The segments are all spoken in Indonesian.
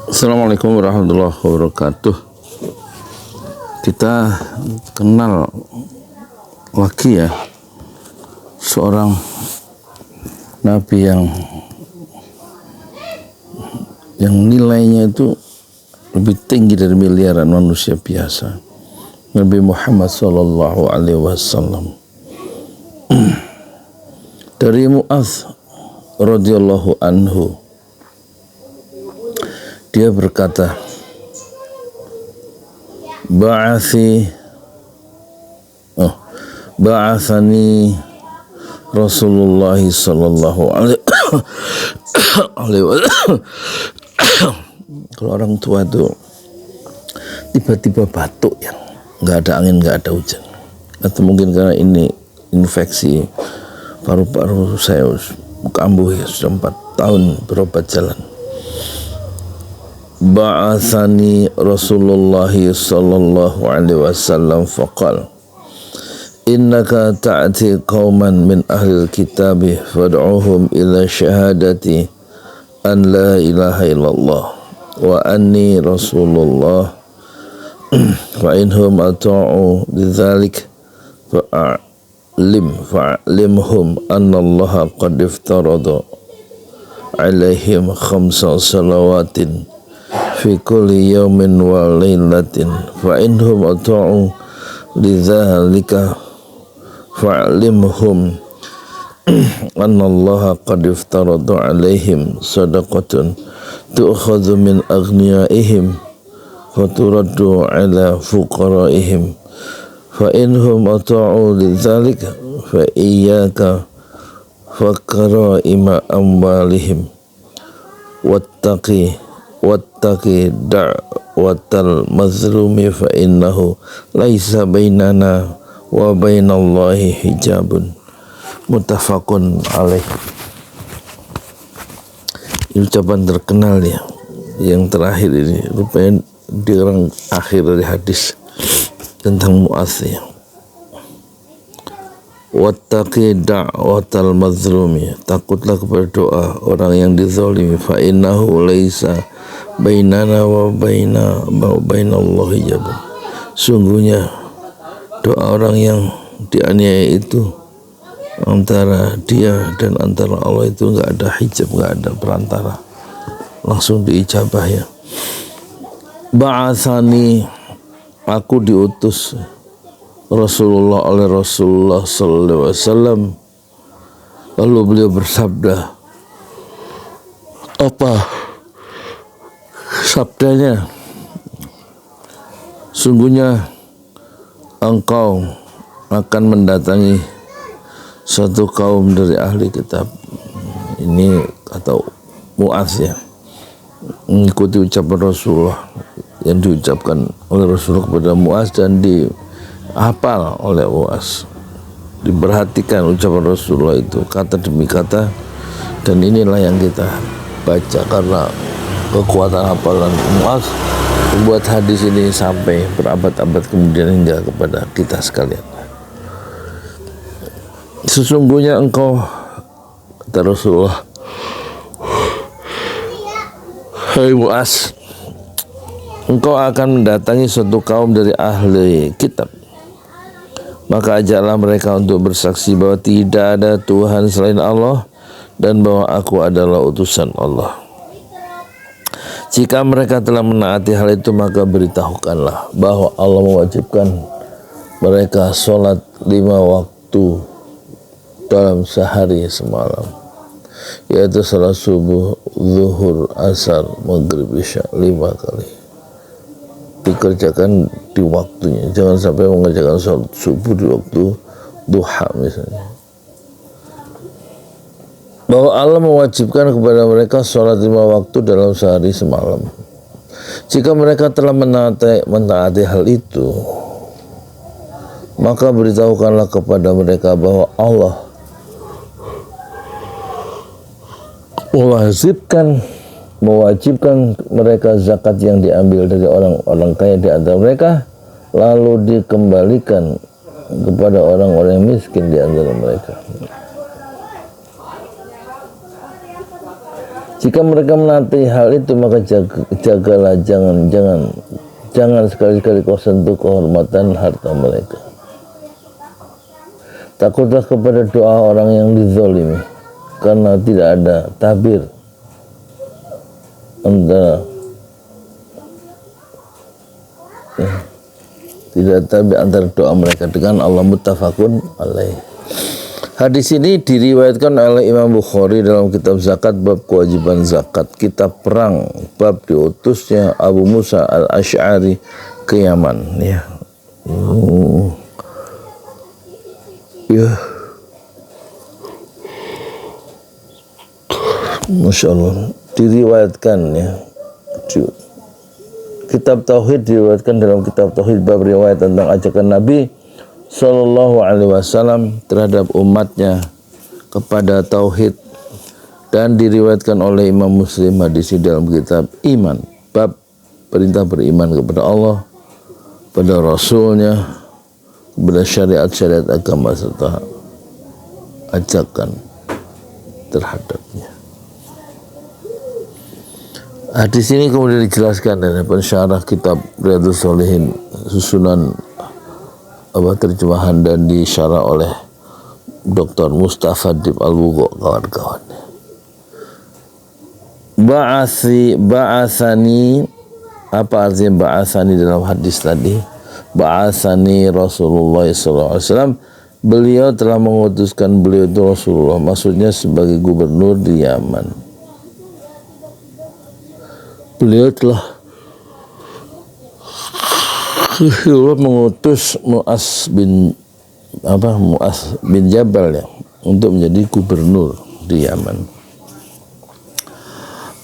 Assalamualaikum warahmatullahi wabarakatuh. Kita kenal lagi ya seorang nabi yang nilainya itu lebih tinggi dari miliaran manusia biasa, Nabi Muhammad sallallahu alaihi wasallam. Dari Mu'adz radhiyallahu anhu, dia berkata, ba'athani Rasulullah sallallahu alaihi wasallam. Kalau orang tua itu tiba-tiba batuk yang nggak ada angin, nggak ada hujan, atau mungkin karena ini infeksi paru-paru saya kambuh ya, sudah 4 tahun berobat jalan. Ba'athani Rasulullah sallallahu alaihi wasallam faqal innaka ta'ti qauman min ahli kitabi fad'uhum ila syahadati an la ilaha illallah wa anni rasulullah fa inhum ata'u bidzalik fa'limhum anna allaha qad iftarada alaihim 5 salawatin fi kulli yawmin wa laylatin fa inhum ata'u lidzalika fa'limhum anna allaha qad iftarada alaihim sadaqatan tu'khadhu min aghniyaihim wa turaddu ala fuqaraihim fa inhum ata'u lidzalika fa iyyaka faqra'ima amwalihim wattaqi da'watal mazlumi fa innahu laisa bainana wa bainallahi hijabun. Muttafaqun alaih. Ucapan terkenal ya, yang terakhir ini rupanya di orang akhir dari hadis tentang Mu'adz ya. Wattaqi da'watal mazlumi, takutlah kepada doa orang yang dizalimi, fa innahu laisa bainana wa bainallahi hijabun. Sungguhnya doa orang yang dianiaya itu antara dia dan antara Allah itu enggak ada hijab, enggak ada perantara, langsung diijabah ya. Ba'atsani, aku diutus Rasulullah oleh Rasulullah sallallahu alaihi wasallam. Lalu beliau bersabda, apa sabdanya? Sungguhnya engkau akan mendatangi suatu kaum dari ahli kitab. Ini kata Mu'adz ya, mengikuti ucapan Rasulullah yang diucapkan oleh Rasulullah kepada Mu'adz dan dihafal oleh Mu'adz. Diperhatikan ucapan Rasulullah itu kata demi kata, dan inilah yang kita baca karena kekuatan hafalan Mu'adz membuat hadis ini sampai berabad-abad kemudian hingga kepada kita sekalian. Sesungguhnya engkau, kata Rasulullah, hai Mu'adz, engkau akan mendatangi suatu kaum dari ahli kitab, maka ajaklah mereka untuk bersaksi bahwa tidak ada Tuhan selain Allah dan bahwa aku adalah utusan Allah. Jika mereka telah menaati hal itu, maka beritahukanlah bahwa Allah mewajibkan mereka sholat 5 waktu dalam sehari semalam, yaitu salat subuh, zuhur, asar, maghrib, isya 5 kali. Dikerjakan di waktunya, jangan sampai mengerjakan sholat subuh di waktu duha misalnya. Bahwa Allah mewajibkan kepada mereka sholat 5 waktu dalam sehari semalam. Jika mereka telah mentaati hal itu, maka beritahukanlah kepada mereka bahwa Allah mewajibkan mereka zakat yang diambil dari orang-orang kaya di antara mereka, lalu dikembalikan kepada orang-orang miskin di antara mereka. Jika mereka menanti hal itu, maka jagalah, jangan sekali-kali kau sentuh kehormatan harta mereka. Takutlah kepada doa orang yang dizalimi, karena tidak ada tabir antara antara doa mereka dengan Allah. Muttafaqun alaih. Hadis ini diriwayatkan oleh Imam Bukhari dalam kitab zakat bab kewajiban zakat, kitab perang bab diutusnya Abu Musa al-Asy'ari ke Yaman. Ya. Masya Allah, diriwayatkan ya. Kitab Tauhid diriwayatkan dalam kitab Tauhid bab riwayat tentang ajakan Nabi Sallallahu Alaihi Wasallam terhadap umatnya kepada Tauhid, dan diriwayatkan oleh Imam Muslim hadis dalam kitab Iman bab perintah beriman kepada Allah, pada Rasulnya, kepada syariat-syariat agama serta ajakan terhadapnya. Hadis ini kemudian dijelaskan dari pensyarah kitab Riyadhus Shalihin susunan terjemahan dan disyarah oleh Dr. Mustafa Dib Al-Bugho kawan-kawannya. Ba'asani, apa artinya ba'asani dalam hadis tadi? Ba'asani Rasulullah SAW, beliau telah mengutuskan beliau itu Rasulullah, maksudnya sebagai gubernur di Yaman. Beliau telah mengutus Mu'az bin Jabal ya, untuk menjadi gubernur di Yaman.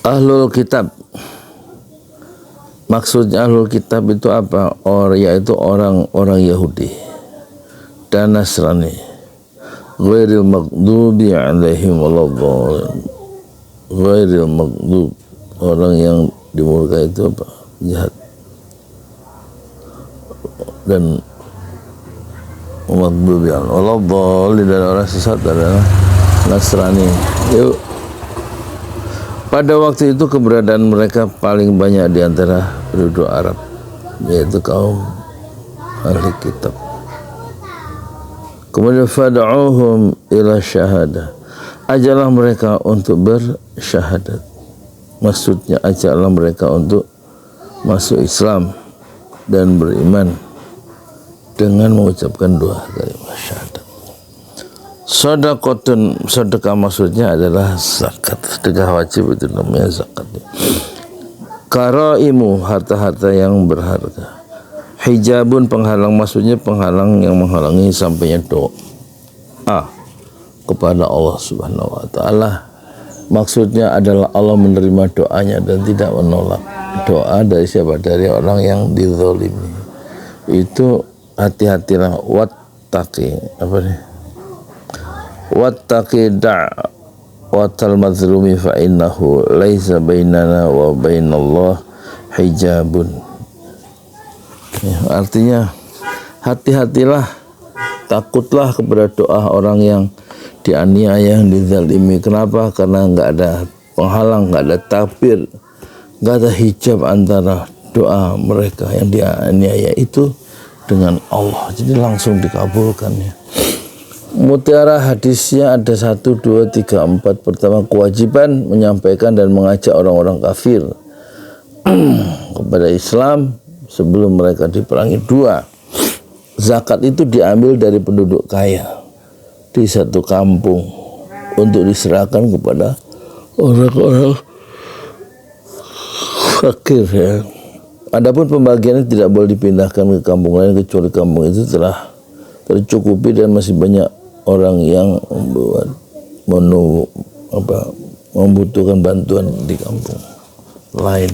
Ahlul Kitab, maksudnya Ahlul Kitab itu apa? Yaitu orang-orang Yahudi dan Nasrani. Ghairil maghdubi alaihim waladdallin. Ghairil maghdub, orang yang dimurkai itu apa? Jahat. Dan maghdubi alaihim waladdallin, dan orang sesat adalah Nasrani. Yuk. Pada waktu itu keberadaan mereka paling banyak di antara penduduk Arab, yaitu kaum ahli kitab. Kemudian fad'uhum ila syahadah, ajalah mereka untuk bersyahadat. Maksudnya ajaklah mereka untuk masuk Islam dan beriman dengan mengucapkan dua kalimat syahadat. Sedekah maksudnya adalah zakat. Sedekah wajib itu namanya zakat. Karaimu, harta-harta yang berharga. Hijabun, penghalang, maksudnya penghalang yang menghalangi sampainya doa kepada Allah Subhanahu wa taala. Maksudnya adalah Allah menerima doanya dan tidak menolak doa dari siapa? Dari orang yang dizalimi. Itu hati-hatilah, wattaqi, apa nih? Wattaqi da'watal mazlumi fa innahu laisa bainana wa bainallah hijabun. Ya, artinya hati-hatilah, takutlah kepada doa orang yang dianiaya, yang dizalimi. Kenapa? Karena enggak ada penghalang, enggak ada tabir, enggak ada hijab antara doa mereka yang dianiaya itu dengan Allah. Jadi langsung dikabulkan ya. Mutiara hadisnya ada 1, 2, 3, 4. Pertama, kewajiban menyampaikan dan mengajak orang-orang kafir kepada Islam sebelum mereka diperangi. 2, zakat itu diambil dari penduduk kaya di satu kampung untuk diserahkan kepada orang-orang fakir ya. Adapun pembagiannya tidak boleh dipindahkan ke kampung lain kecuali kampung itu telah tercukupi dan masih banyak orang yang membutuhkan bantuan di kampung lain.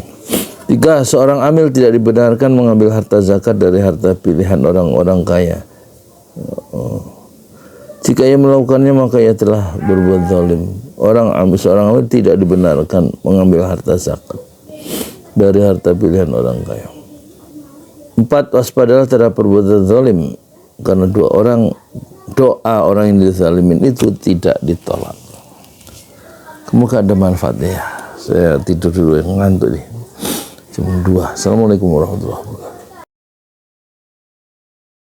3, seorang amil tidak dibenarkan mengambil harta zakat dari harta pilihan orang-orang kaya. Jika ia melakukannya maka ia telah berbuat zalim. Seorang amil tidak dibenarkan mengambil harta zakat dari harta pilihan orang kaya. 4, waspadalah terhadap perbuatan zalim, karena doa orang yang dizalimin itu tidak ditolak. Kemudian ada manfaatnya. Saya tidur dulu, yang ngantuk nih. Jam 2. Assalamualaikum warahmatullahi wabarakatuh.